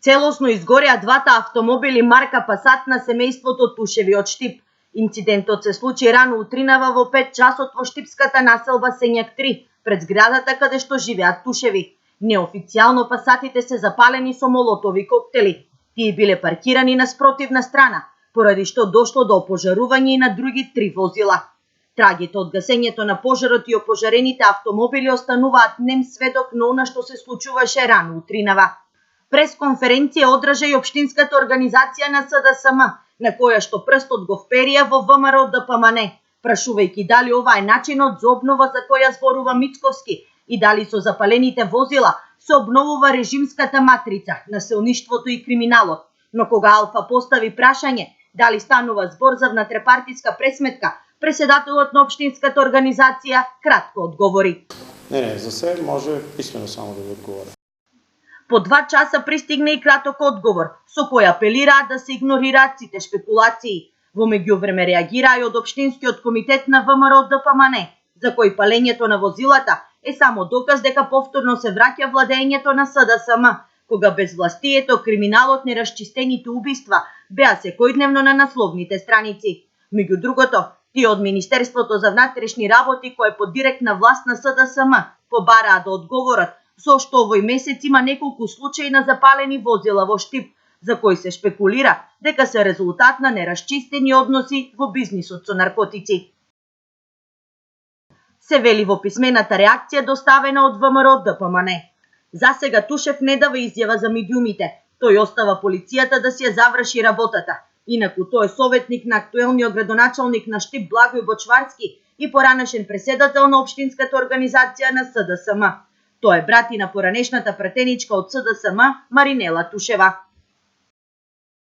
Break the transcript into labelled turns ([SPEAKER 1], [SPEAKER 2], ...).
[SPEAKER 1] Целосно изгореа двата автомобили марка Пасат на семејството Тушеви од Штип. Инцидентот се случи рано утринава во 5 часот во штипската населба Сењак 3, пред зградата каде што живеат Тушеви. Неофицијално пасатите се запалени со молотови коктели. Тие биле паркирани на спротивна страна, поради што дошло до опожарување и на други 3 возила. Трагите од гасењето на пожарот и опожарените автомобили остануваат нем сведок на она што се случуваше рано утринава. Пресконференција одржа и општинската организација на СДСМ, на која што прстот го вперија во ВМРО ДПМН, прашувајќи дали ова е начинот за обнова за која зборува Мицковски и дали со запалените возила се обновува режимската матрица, насилништвото и криминалот. Но кога Алфа постави прашање дали станува збор за внатрепартиска пресметка, преседателот на општинската организација кратко одговори.
[SPEAKER 2] Не, за се може писмено само да ви одговори.
[SPEAKER 1] По 2 часа пристигна и краток одговор, со кој апелираат да се игнорираат сите шпекулации. Во меѓувреме реагираа и од општинскиот комитет на ВМРО ДПМН, за кој палењето на возилата е само доказ дека повторно се враќа владењето на СДСМ, кога безвластието, криминалот, нерасчистените убиства беа секојдневно на насловните страници. Меѓу другото, тие од Министерството за внатрешни работи, кој е под директна власт на СДСМ, побараа да одговорат зошто овој месец има неколку случаи на запалени возила во Штип, за кои се шпекулира дека се резултат на нерасчистени односи во бизнисот со наркотици. Се вели во писмената реакција доставена од ВМРО ДПМН. Засега Тушев не дава изјава за медиумите, тој остава полицијата да си ја заврши работата. Инаку тој е советник на актуелниот градоначалник на Штип Благој Бочварски и поранешен преседател на општинската организација на СДСМ. Тој е брат и на поранешната пратеничка од СДСМ Маринела Тушева.